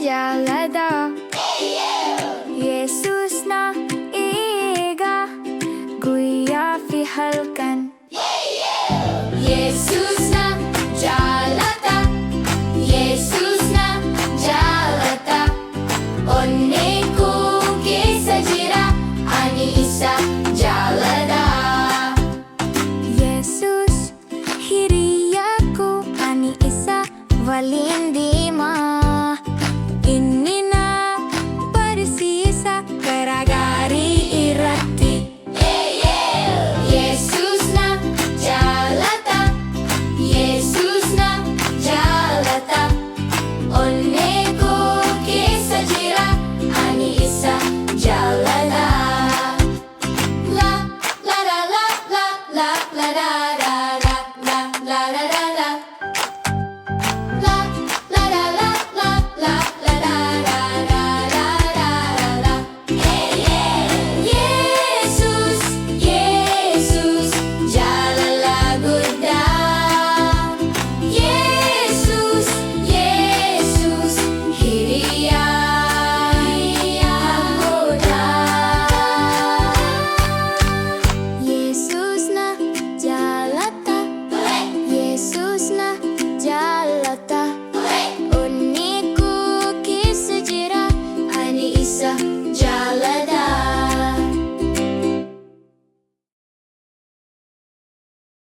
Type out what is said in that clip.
jaallata. Yesuus na iiga guyyaa fi halkan. Yesuus na jaallata. Yesuus na jaallata. Onnee koo keessa jira ani isa jaallata. Yesuus hiriyaa koo ani isa waliin deema.